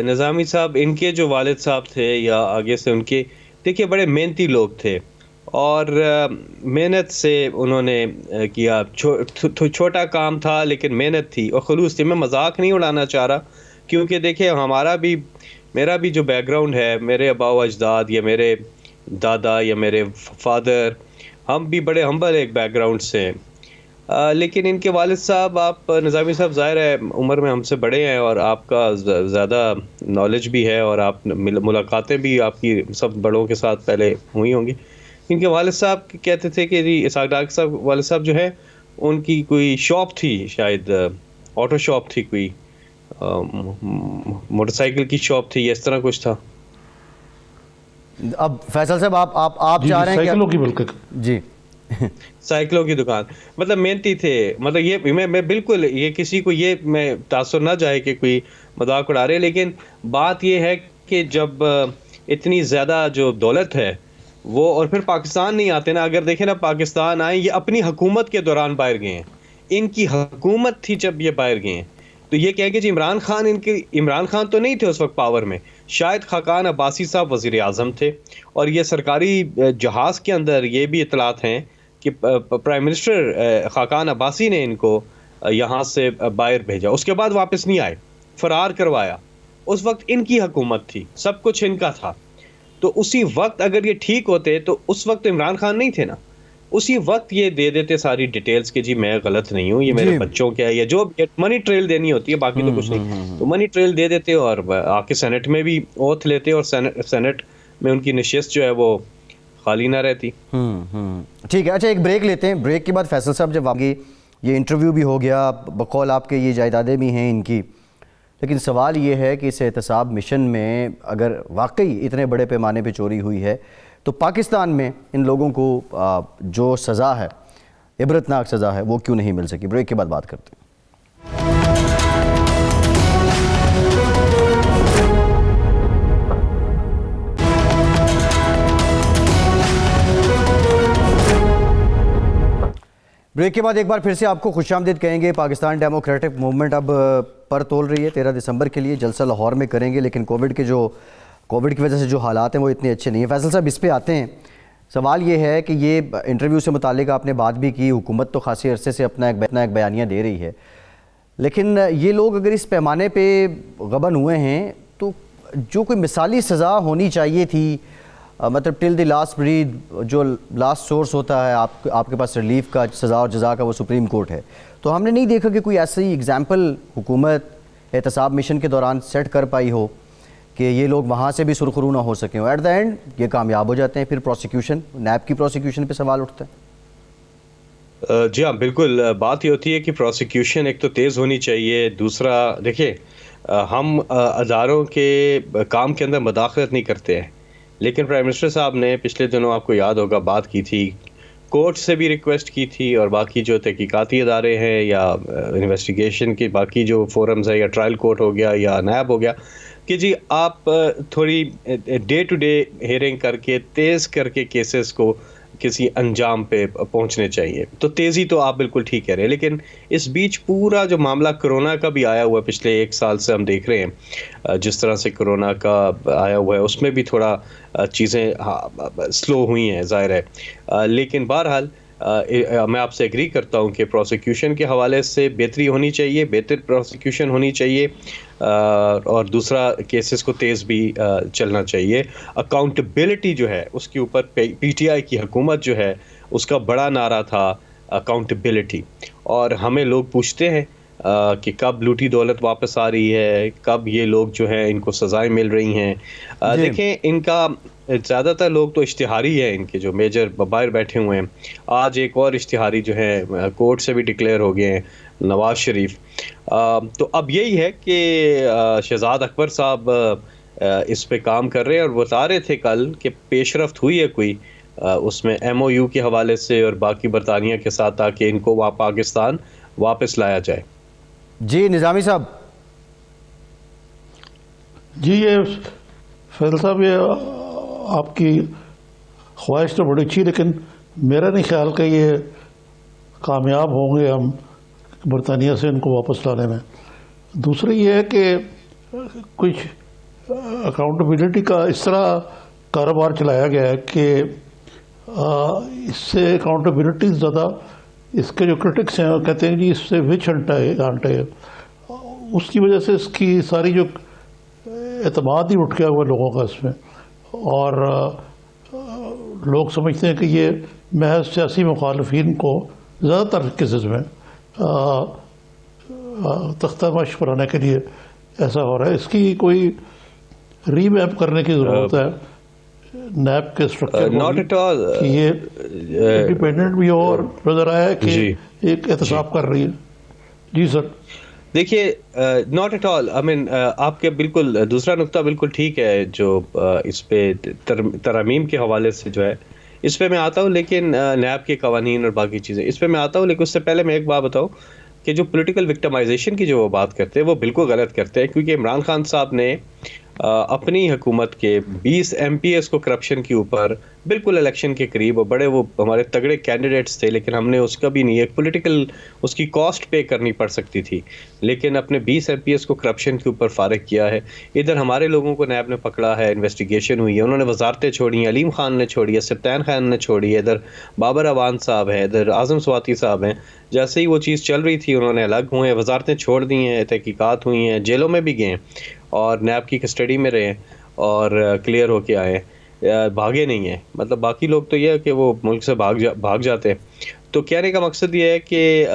نظامی صاحب، ان کے جو والد صاحب تھے یا آگے سے ان کے، دیکھیے بڑے محنتی لوگ تھے اور محنت سے انہوں نے کیا. چھوٹا کام تھا لیکن محنت تھی اور خلوص تھی. میں مذاق نہیں اڑانا چاہ رہا، کیونکہ دیکھیں میرا بھی جو بیک گراؤنڈ ہے، میرے آبا و اجداد یا میرے دادا یا میرے فادر، ہم بھی بڑے ہمبل ایک بیک گراؤنڈ سے ہیں. لیکن ان کے والد صاحب، آپ نظامی صاحب ظاہر ہے عمر میں ہم سے بڑے ہیں اور آپ کا زیادہ نالج بھی ہے اور آپ ملاقاتیں بھی آپ کی سب بڑوں کے ساتھ پہلے ہوئی ہوں گی. ان کے والد صاحب کہتے تھے کہ جی اسحاق ڈار صاحب والد صاحب جو ہے ان کی کوئی شاپ تھی، شاید آٹو شاپ تھی، کوئی موٹر سائیکل کی شاپ تھی، اس طرح کچھ تھا. اب فیصل صاحب آپ چاہ رہے ہیں سائیکلوں کی بلکہ جی سائیکلوں کی دکان، مطلب محنتی تھے. مطلب یہ میں بالکل یہ کسی کو یہ میں تاثر نہ جائے کہ کوئی مذاق اڑا رہے، لیکن بات یہ ہے کہ جب اتنی زیادہ جو دولت ہے وہ، اور پھر پاکستان نہیں آتے نا. اگر دیکھیں نا پاکستان آئے، یہ اپنی حکومت کے دوران باہر گئے ہیں. ان کی حکومت تھی جب یہ باہر گئے ہیں، تو یہ کہیں کہ جی عمران خان تو نہیں تھے اس وقت پاور میں، شاید خاقان عباسی صاحب وزیر اعظم تھے. اور یہ سرکاری جہاز کے اندر یہ بھی اطلاعات ہیں کہ پرائم منسٹر خاقان عباسی نے ان کو یہاں سے باہر بھیجا، اس کے بعد واپس نہیں آئے، فرار کروایا. اس وقت ان کی حکومت تھی، سب کچھ ان کا تھا. تو اسی وقت اگر یہ ٹھیک ہوتے تو اس وقت عمران خان نہیں تھے نا، اسی وقت یہ دے دیتے ساری ڈیٹیلز کہ جی میں غلط نہیں ہوں، یہ میرے بچوں کے ہے، یا جو منی ٹریل دینی ہوتی ہے، باقی تو کچھ نہیں. تو منی ٹریل دے دیتے اور آ کے سینٹ میں بھی اوتھ لیتے، اور سینٹ میں ان کی نشست جو ہے وہ خالی نہ رہتی. ٹھیک ہے. اچھا ایک بریک لیتے ہیں. بریک کے بعد فیصل صاحب جب آگے یہ انٹرویو بھی ہو گیا، بقول آپ کے یہ جائیدادیں بھی ہیں ان کی، لیکن سوال یہ ہے کہ اس احتساب مشن میں اگر واقعی اتنے بڑے پیمانے پہ چوری ہوئی ہے تو پاکستان میں ان لوگوں کو جو سزا ہے، عبرتناک سزا ہے، وہ کیوں نہیں مل سکی؟ بریک کے بعد بات کرتے ہیں. بریک کے بعد ایک بار پھر سے آپ کو خوش آمدید کہیں گے. پاکستان ڈیموکریٹک موومنٹ اب پر تول رہی ہے. 13 دسمبر کے لیے جلسہ لاہور میں کریں گے، لیکن کووڈ کی وجہ سے جو حالات ہیں وہ اتنے اچھے نہیں ہیں. فیصل صاحب اس پہ آتے ہیں. سوال یہ ہے کہ یہ انٹرویو سے متعلق آپ نے بات بھی کی، حکومت تو خاصی عرصے سے اپنا ایک بیانیہ دے رہی ہے، لیکن یہ لوگ اگر اس پیمانے پہ غبن ہوئے ہیں تو جو کوئی مثالی سزا ہونی چاہیے تھی، مطلب ٹل دی لاسٹ بریتھ، جو لاسٹ سورس ہوتا ہے آپ کے پاس ریلیف کا، سزا اور جزا کا، وہ سپریم کورٹ ہے. تو ہم نے نہیں دیکھا کہ کوئی ایسی ایگزامپل حکومت احتساب مشن کے دوران سیٹ کر پائی ہو کہ یہ لوگ وہاں سے بھی سرخرو نہ ہو سکیں. ایٹ دا اینڈ یہ کامیاب ہو جاتے ہیں. پھر پروسیکیوشن، نیب کی پروسیکیوشن پہ سوال اٹھتا ہے. جی ہاں بالکل. بات یہ ہوتی ہے کہ پروسیکیوشن ایک تو تیز ہونی چاہیے، دوسرا دیکھیں ہم اداروں کے کام کے اندر مداخلت نہیں کرتے ہیں، لیکن پرائم منسٹر صاحب نے پچھلے دنوں آپ کو یاد ہوگا بات کی تھی، کورٹ سے بھی ریکویسٹ کی تھی اور باقی جو تحقیقاتی ادارے ہیں یا انویسٹیگیشن کے باقی جو فورمز ہیں یا ٹرائل کورٹ ہو گیا یا نیب ہو گیا کہ جی آپ تھوڑی ڈے ٹو ڈے ہیئرنگ کر کے تیز کر کے کیسز کو کسی انجام پہ پہنچنے چاہیے. تو تیزی تو آپ بالکل ٹھیک کہہ رہے ہیں، لیکن اس بیچ پورا جو معاملہ کرونا کا بھی آیا ہوا ہے پچھلے 1 سال سے ہم دیکھ رہے ہیں جس طرح سے کرونا کا آیا ہوا ہے اس میں بھی تھوڑا چیزیں سلو ہوئی ہیں ظاہر ہے. لیکن بہرحال میں آپ سے ایگری کرتا ہوں کہ پروسیکیوشن کے حوالے سے بہتری ہونی چاہیے، بہتر پروسیکیوشن ہونی چاہیے، اور دوسرا کیسز کو تیز بھی چلنا چاہیے. اکاؤنٹیبلٹی جو ہے اس کے اوپر پی ٹی آئی کی حکومت جو ہے اس کا بڑا نعرہ تھا اکاؤنٹیبلٹی، اور ہمیں لوگ پوچھتے ہیں کہ کب لوٹی دولت واپس آ رہی ہے، کب یہ لوگ جو ہیں ان کو سزائیں مل رہی ہیں. دیکھیں ان کا زیادہ تر لوگ تو اشتہاری ہیں، ان کے جو میجر باہر بیٹھے ہوئے ہیں. آج ایک اور اشتہاری جو ہے کورٹ سے بھی ڈکلیئر ہو گئے ہیں، نواز شریف. تو اب یہی ہے کہ شہزاد اکبر صاحب اس پہ کام کر رہے ہیں، اور بتا رہے تھے کل کہ پیش رفت ہوئی ہے کوئی اس میں ایم او یو کے حوالے سے اور باقی برطانیہ کے ساتھ، تاکہ ان کو پاکستان واپس لایا جائے. جی نظامی صاحب. جی یہ فیض صاحب، یہ آپ کی خواہش تو بڑی اچھی، لیکن میرا نہیں خیال کہ یہ کامیاب ہوں گے ہم برطانیہ سے ان کو واپس لانے میں. دوسری یہ ہے کہ کچھ اکاؤنٹیبلٹی کا اس طرح کاروبار چلایا گیا ہے کہ اس سے اکاؤنٹیبلٹی زیادہ، اس کے جو کرٹکس ہیں وہ کہتے ہیں جی اس سے وچ ہنٹ ہے، اس کی وجہ سے اس کی ساری جو اعتماد ہی اٹھ گیا ہوا لوگوں کا اس میں، اور لوگ سمجھتے ہیں کہ یہ محض سیاسی مخالفین کو زیادہ تر کیسز میں تختہ مشق بنانے کے لیے ایسا ہو رہا ہے. اس کی کوئی ری میپ کرنے کی ضرورت ہے نیب کے اسٹرکچر ناٹ ایٹ آل کہ یہ انڈیپینڈنٹ بھی اور نظر آیا ہے کہ ایک احتساب کر رہی ہے. جی سر. دیکھیے ناٹ ایٹ آل، آئی مین آپ کے بالکل دوسرا نقطہ بالکل ٹھیک ہے جو اس پہ ترامیم کے حوالے سے جو ہے اس پہ میں آتا ہوں، لیکن نیب کے قوانین اور باقی چیزیں اس پہ میں آتا ہوں. لیکن اس سے پہلے میں ایک بات بتاؤں کہ جو پولیٹیکل وکٹمائزیشن کی جو وہ بات کرتے ہیں وہ بالکل غلط کرتے ہیں، کیونکہ عمران خان صاحب نے اپنی حکومت کے 20 ایم پی ایس کو کرپشن کے اوپر بالکل الیکشن کے قریب، اور بڑے وہ ہمارے تگڑے کینڈیڈیٹس تھے، لیکن ہم نے اس کا بھی نہیں، ایک پولیٹیکل اس کی کاسٹ پے کرنی پڑ سکتی تھی، لیکن اپنے 20 ایم پی ایس کو کرپشن کے اوپر فارغ کیا ہے. ادھر ہمارے لوگوں کو نیب نے پکڑا ہے، انویسٹیگیشن ہوئی ہے، انہوں نے وزارتیں چھوڑی ہیں، علیم خان نے چھوڑی ہے، سبطین خان نے چھوڑی ہے، ادھر بابر اوان صاحب ہیں، ادھر اعظم سواتی صاحب ہیں. جیسے ہی وہ چیز چل رہی تھی انہوں نے الگ ہوئے ہیں، وزارتیں چھوڑ دی ہیں، تحقیقات ہوئی ہیں، جیلوں میں بھی گئے ہیں اور نیب کی کسٹڈی میں رہے اور کلیئر ہو کے آئے، بھاگے نہیں ہیں. مطلب باقی لوگ تو یہ ہے کہ وہ ملک سے بھاگ جاتے ہیں. تو کہنے کا مقصد یہ ہے کہ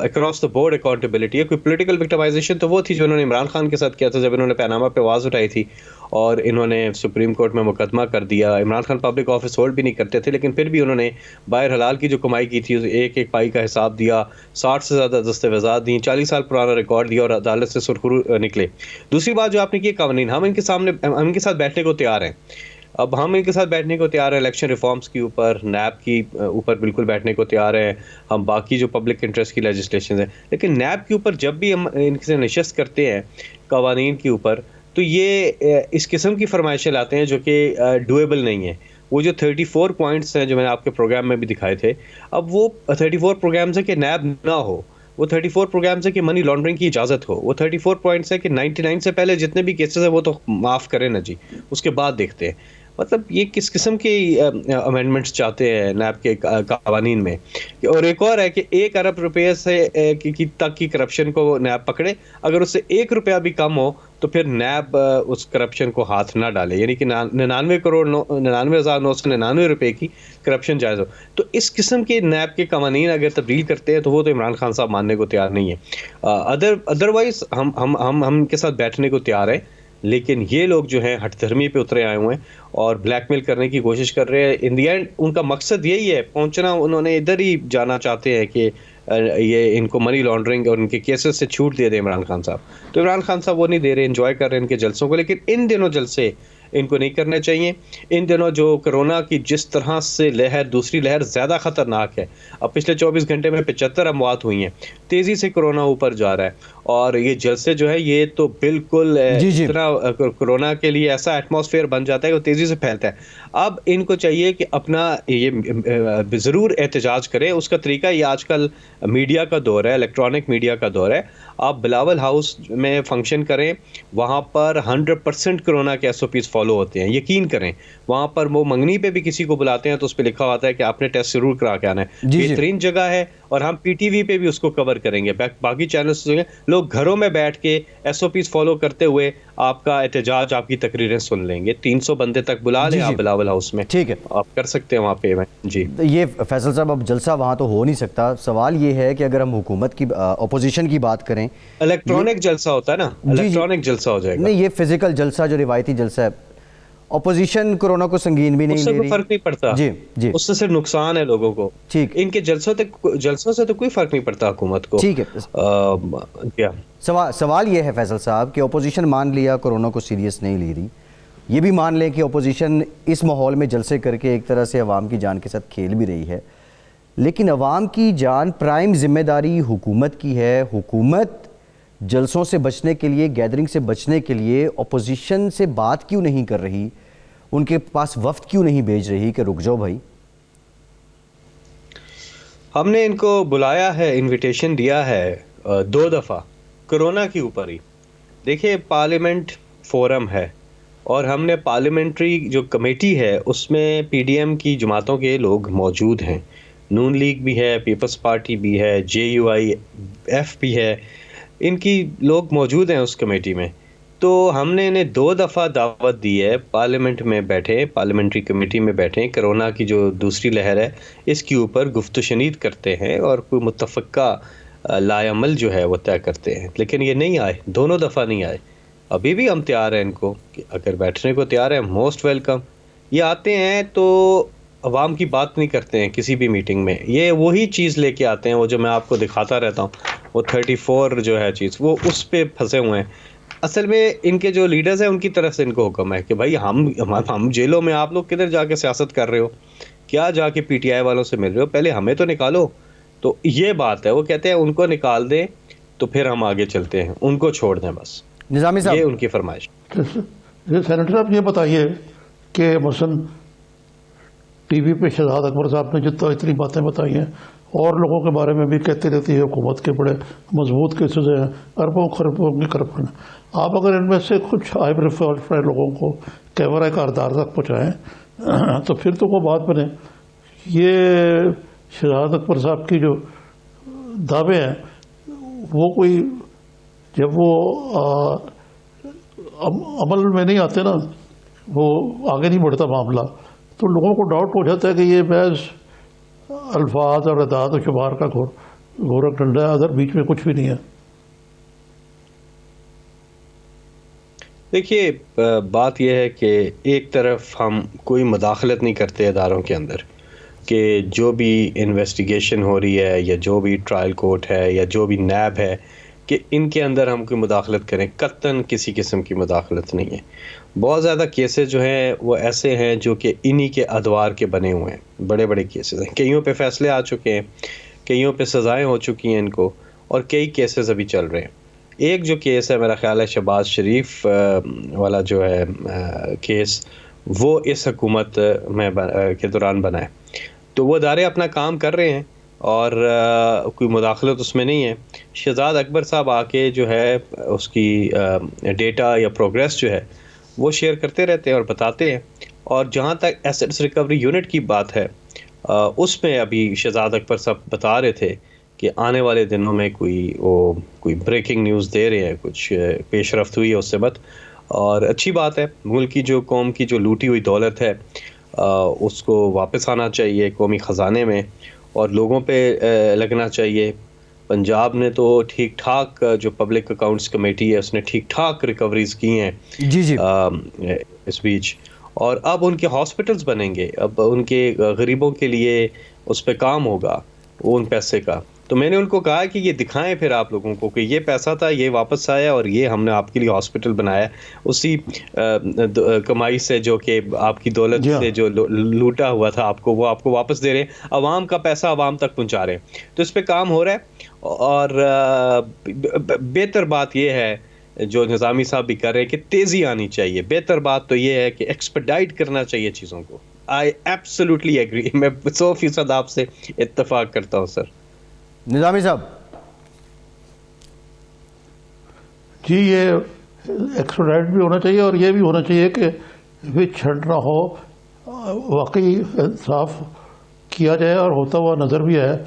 اکراس دا بورڈ اکاؤنٹیبلٹی ہے. کوئی پولیٹیکل وکٹمائزیشن تو وہ تھی جو انہوں نے عمران خان کے ساتھ کیا تھا جب انہوں نے پیناما پہ آواز اٹھائی تھی اور انہوں نے سپریم کورٹ میں مقدمہ کر دیا. Imran Khan public office hold بھی نہیں کرتے تھے، لیکن پھر بھی انہوں نے باہر حلال کی جو کمائی کی تھی ایک ایک پائی کا حساب دیا، 60 سے زیادہ دستاویزات دیں، 40 سال پرانا ریکارڈ دیا اور عدالت سے سرخرو نکلے. دوسری بات جو آپ نے کی قوانین، ہم ان کے ساتھ بیٹھنے کو تیار ہیں. اب ہم ان کے ساتھ بیٹھنے کو تیار ہیں، الیکشن ریفارمز کے اوپر، نیب کی اوپر بالکل بیٹھنے کو تیار ہیں. ہم باقی جو پبلک انٹرسٹ کی لیجسلیشنز ہیں، لیکن نیب کے اوپر جب بھی ہم ان سے نشست کرتے ہیں قوانین کے اوپر تو یہ اس قسم کی فرمائشیں لاتے ہیں جو کہ ڈویبل نہیں ہیں. وہ جو 34 پوائنٹس ہیں جو میں نے آپ کے پروگرام میں بھی دکھائے تھے، اب وہ 34 پروگرامز ہیں کہ نیب نہ ہو، وہ 34 پروگرامز ہیں کہ منی لانڈرنگ کی اجازت ہو، وہ 34 پوائنٹس ہیں کہ 99 سے پہلے جتنے بھی کیسز ہیں وہ تو معاف کریں نا جی، اس کے بعد دیکھتے ہیں. مطلب یہ کس قسم کے امینڈمنٹس چاہتے ہیں نیب کے قوانین میں. اور ایک اور ہے کہ 1 ارب روپے سے تک کی کرپشن کو نیب پکڑے، اگر اس سے 1 روپیہ بھی کم ہو تو پھر نیب اس کرپشن کو ہاتھ نہ ڈالے، یعنی کہ 99,99,999 روپے کی کرپشن جائز ہو. تو اس قسم کے نیب کے قوانین اگر تبدیل کرتے ہیں تو وہ تو عمران خان صاحب ماننے کو تیار نہیں ہے. ادروائز ہم کے ساتھ بیٹھنے کو تیار ہیں، لیکن یہ لوگ جو ہیں ہٹ دھرمی پہ اترے آئے ہوئے ہیں اور بلیک میل کرنے کی کوشش کر رہے ہیں. ان دی اینڈ ان کا مقصد یہی ہے پہنچنا، انہوں نے ادھر ہی جانا چاہتے ہیں کہ یہ ان کو منی لانڈرنگ اور ان کے کیسز سے چھوٹ دے دیں عمران خان صاحب, تو عمران خان صاحب وہ نہیں دے رہے, انجوائے کر رہے ہیں ان کے جلسوں کو. لیکن ان دنوں جلسے ان کو نہیں کرنے چاہیے. ان دنوں جو کرونا کی جس طرح سے لہر, دوسری لہر زیادہ خطرناک ہے. اب پچھلے 24 گھنٹے میں 75 اموات ہوئی ہیں, تیزی سے کرونا اوپر جا رہا ہے, اور یہ جلسے جو ہے یہ تو بالکل اتنا کرونا کے لیے ایسا ایٹماسفیئر بن جاتا ہے کہ وہ تیزی سے پھیلتا ہے. اب ان کو چاہیے کہ اپنا یہ ضرور احتجاج کریں. اس کا طریقہ یہ آج کل میڈیا کا دور ہے, الیکٹرانک میڈیا کا دور ہے. آپ بلاول ہاؤس میں فنکشن کریں, وہاں پر 100% کرونا کے SOPs فالو ہوتے ہیں, یقین کریں. وہاں پر وہ منگنی پہ بھی کسی کو بلاتے ہیں تو اس پہ لکھا ہوتا ہے کہ آپ نے ٹیسٹ ضرور کرا کے آنا ہے. بہترین جگہ ہے, اور ہم PTV پہ بھی اس کو کور کریں گے. باقی چینلز لوگ گھروں میں بیٹھ کے SOPs فالو کرتے ہوئے آپ کا احتجاج, آپ کی تقریریں سن لیں گے. 300 بندے تک بلا لیں آپ بلاول ہاؤس میں, ٹھیک ہے, آپ کر سکتے ہیں وہاں پہ. جی یہ فیصل صاحب اب جلسہ وہاں تو ہو نہیں سکتا. سوال یہ ہے کہ اگر ہم حکومت کی اپوزیشن کی بات کریں, الیکٹرانک جلسہ ہوتا ہے نا, الیکٹرانک جلسہ ہو جائے گا. نہیں, یہ فزیکل جلسہ جو روایتی جلسہ ہے, اپوزیشن کورونا کو سنگین بھی نہیں لے رہی. اس سے کوئی فرق نہیں پڑتا. جی جی, اس سے صرف نقصان ہے لوگوں کو. ٹھیک, ان کے جلسوں سے تو کوئی فرق نہیں پڑتا حکومت کو. ٹھیک ہے. سوال یہ ہے فیصل صاحب کہ اپوزیشن مان لیا کورونا کو سیریس نہیں لے رہی, یہ بھی مان لیں کہ اپوزیشن اس ماحول میں جلسے کر کے ایک طرح سے عوام کی جان کے ساتھ کھیل بھی رہی ہے, لیکن عوام کی جان پرائم ذمہ داری حکومت کی ہے. حکومت جلسوں سے بچنے کے لیے, گیدرنگ سے بچنے کے لیے اپوزیشن سے بات کیوں نہیں کر رہی, ان کے پاس وفد کیوں نہیں بھیج رہی کہ رک جاؤ بھائی؟ ہم نے ان کو بلایا ہے, انویٹیشن دیا ہے 2 دفعہ کرونا کے اوپر ہی. دیکھیے پارلیمنٹ فورم ہے, اور ہم نے پارلیمنٹری جو کمیٹی ہے اس میں PDM کی جماعتوں کے لوگ موجود ہیں, نون لیگ بھی ہے, پیپلز پارٹی بھی ہے, JUIF بھی ہے, ان کی لوگ موجود ہیں اس کمیٹی میں. تو ہم نے انہیں 2 دفعہ دعوت دی ہے, پارلیمنٹ میں بیٹھیں, پارلیمنٹری کمیٹی میں بیٹھیں, کرونا کی جو دوسری لہر ہے اس کے اوپر گفت و شنید کرتے ہیں اور کوئی متفقہ لائے عمل جو ہے وہ طے کرتے ہیں. لیکن یہ نہیں آئے, دونوں دفعہ نہیں آئے. ابھی بھی ہم تیار ہیں ان کو, کہ اگر بیٹھنے کو تیار ہیں, موسٹ ویلکم. یہ آتے ہیں تو عوام کی بات نہیں کرتے ہیں کسی بھی میٹنگ میں. یہ وہی چیز لے کے آتے ہیں, وہ جو میں آپ کو دکھاتا رہتا ہوں, وہ 34 جو ہے چیز, وہ اس پہ پھنسے ہوئے ہیں. اصل میں ان کے جو لیڈرز ہیں ان کی طرف سے ان کو حکم ہے کہ بھائی ہم جیلوں میں, آپ لوگ کدھر جا کے سیاست کر رہے ہو, کیا جا کے PTI والوں سے مل رہے ہو, پہلے ہمیں تو نکالو. تو یہ بات ہے, وہ کہتے ہیں ان کو نکال دیں تو پھر ہم آگے چلتے ہیں, ان کو چھوڑ دیں بس. نظامی صاحب, یہ ان کی فرمائش. سینیٹر صاحب یہ بتائیے کہ مثلا TV پہ شہزاد اکبر صاحب نے اتنی باتیں بتائی ہیں, اور لوگوں کے بارے میں بھی کہتے رہتی ہے حکومت کے بڑے مضبوط کیسز ہیں, اربوں خربوں کی کرپشن. آپ اگر ان میں سے کچھ ہائی پروفائل لوگوں کو کیمرہ کاردار تک پہنچائیں تو پھر تو کوئی بات بنے. یہ شہزاد اکبر صاحب کی جو دعوے ہیں وہ کوئی جب وہ عمل میں نہیں آتے نا, وہ آگے نہیں بڑھتا معاملہ, تو لوگوں کو ڈاؤٹ ہو جاتا ہے کہ یہ محض الفاظ اور اعداد و شمار کا گورکھ ڈنڈا ہے, ادھر بیچ میں کچھ بھی نہیں ہے. دیکھیے بات یہ ہے کہ ایک طرف ہم کوئی مداخلت نہیں کرتے اداروں کے اندر, کہ جو بھی انویسٹیگیشن ہو رہی ہے یا جو بھی ٹرائل کورٹ ہے یا جو بھی نیب ہے, کہ ان کے اندر ہم کوئی مداخلت کریں. قطعاً کسی قسم کی مداخلت نہیں ہے. بہت زیادہ کیسز جو ہیں وہ ایسے ہیں جو کہ انہی کے ادوار کے بنے ہوئے ہیں, بڑے بڑے کیسز ہیں. کئیوں پہ فیصلے آ چکے ہیں, کئیوں پہ سزائیں ہو چکی ہیں ان کو, اور کئی کیسز ابھی چل رہے ہیں. ایک جو کیس ہے میرا خیال ہے شہباز شریف والا جو ہے کیس, وہ اس حکومت میں کے دوران بنا ہے. تو وہ ادارے اپنا کام کر رہے ہیں اور کوئی مداخلت اس میں نہیں ہے. شہزاد اکبر صاحب آ کے جو ہے اس کی ڈیٹا یا پروگریس جو ہے وہ شیئر کرتے رہتے ہیں اور بتاتے ہیں. اور جہاں تک ایسٹس ریکوری یونٹ کی بات ہے, اس میں ابھی شہزاد اکبر صاحب بتا رہے تھے کہ آنے والے دنوں میں کوئی بریکنگ نیوز دے رہے ہیں, کچھ پیش رفت ہوئی ہے اس سے بات, اور اچھی بات ہے. ملک کی جو قوم کی جو لوٹی ہوئی دولت ہے اس کو واپس آنا چاہیے قومی خزانے میں, اور لوگوں پہ لگنا چاہیے. پنجاب نے تو ٹھیک ٹھاک, جو پبلک اکاؤنٹس کمیٹی ہے اس نے ٹھیک ٹھاک ریکوریز کی ہیں جی اس بیچ, اور اب ان کے ہاسپٹلز بنیں گے, اب ان کے غریبوں کے لیے اس پہ کام ہوگا ان پیسے کا. تو میں نے ان کو کہا کہ یہ دکھائیں پھر آپ لوگوں کو کہ یہ پیسہ تھا، یہ واپس آیا، اور یہ ہم نے آپ کے لیے ہاسپٹل بنایا اسی کمائی سے جو کہ آپ کی دولت جی ہاں۔ سے جو لوٹا ہوا تھا آپ کو، وہ آپ کو واپس دے رہے ہیں، عوام کا پیسہ عوام تک پہنچا رہے ہیں. تو اس پہ کام ہو رہا ہے. اور بہتر بات یہ ہے جو نظامی صاحب بھی کر رہے ہیں کہ تیزی آنی چاہیے. بہتر بات تو یہ ہے کہ ایکسپیڈائٹ کرنا چاہیے چیزوں کو. آئی ایبسولوٹلی ایگری، میں 100% آپ سے اتفاق کرتا ہوں سر. نظامی صاحب. جی یہ ایکسپیڈائٹ بھی ہونا چاہیے، اور یہ بھی ہونا چاہیے کہ وچ ہنٹ نہ ہو، واقعی انصاف کیا جائے اور ہوتا ہوا نظر بھی آئے.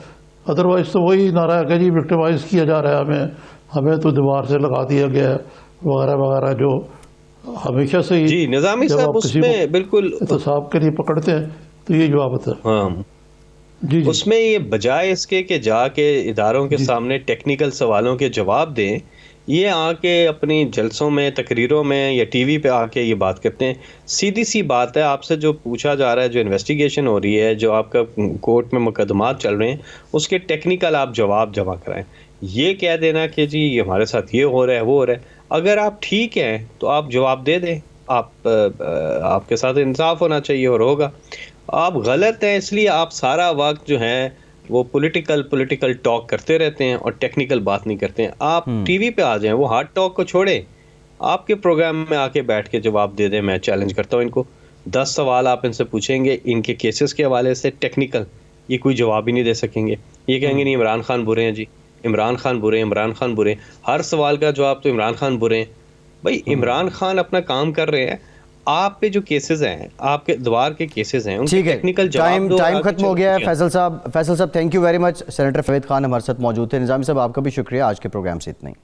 ادروائز تو وہی نعرہ ہے کہ جی وکٹمائز کیا جا رہا ہے ہمیں تو دیوار سے لگا دیا گیا ہے وغیرہ وغیرہ، جو ہمیشہ سے ہی جی نظامی جب صاحب آپ اس کسی میں کو بالکل احتساب کے لیے پکڑتے ہیں تو یہ جواب ہوتا ہے. ہاں جی جی اس میں یہ بجائے اس کے کہ جا کے اداروں کے جی سامنے ٹیکنیکل سوالوں کے جواب دیں، یہ آ کے اپنی جلسوں میں، تقریروں میں یا ٹی وی پہ آ کے یہ بات کرتے ہیں. سیدھی سی بات ہے، آپ سے جو پوچھا جا رہا ہے، جو انویسٹیگیشن ہو رہی ہے، جو آپ کا کورٹ میں مقدمات چل رہے ہیں، اس کے ٹیکنیکل آپ جواب جمع کرائیں. یہ کہہ دینا کہ جی ہمارے ساتھ یہ ہو رہا ہے، وہ ہو رہا ہے، اگر آپ ٹھیک ہیں تو آپ جواب دے دیں. آپ کے ساتھ انصاف ہونا چاہیے اور ہوگا. آپ غلط ہیں، اس لیے آپ سارا وقت جو ہے وہ پولیٹیکل ٹاک کرتے رہتے ہیں اور ٹیکنیکل بات نہیں کرتے ہیں. آپ ٹی وی پہ آ جائیں، وہ ہارڈ ٹاک کو چھوڑیں، آپ کے پروگرام میں آ کے بیٹھ کے جواب دے دیں. میں چیلنج کرتا ہوں ان کو، 10 سوال آپ ان سے پوچھیں گے ان کے کیسز کے حوالے سے ٹیکنیکل، یہ کوئی جواب ہی نہیں دے سکیں گے. یہ کہیں گے نہیں عمران خان برے ہیں، جی عمران خان برے ہیں، عمران خان برے ہیں. ہر سوال کا جواب تو عمران خان برے ہیں. بھائی عمران خان اپنا کام کر رہے ہیں، آپ پہ جو کیسز ہیں، آپ کے دوار کے کیسز ہیں، ان کے ٹھیک ہے، ٹیکنیکل جواب دو. ٹائم ختم ہو گیا ہے. فیصل صاحب thank you very much. Senator Fawad Khan ہمارے ساتھ موجود تھے. نظامی صاحب آپ کا بھی شکریہ. آج کے پروگرام سے اتنا ہی.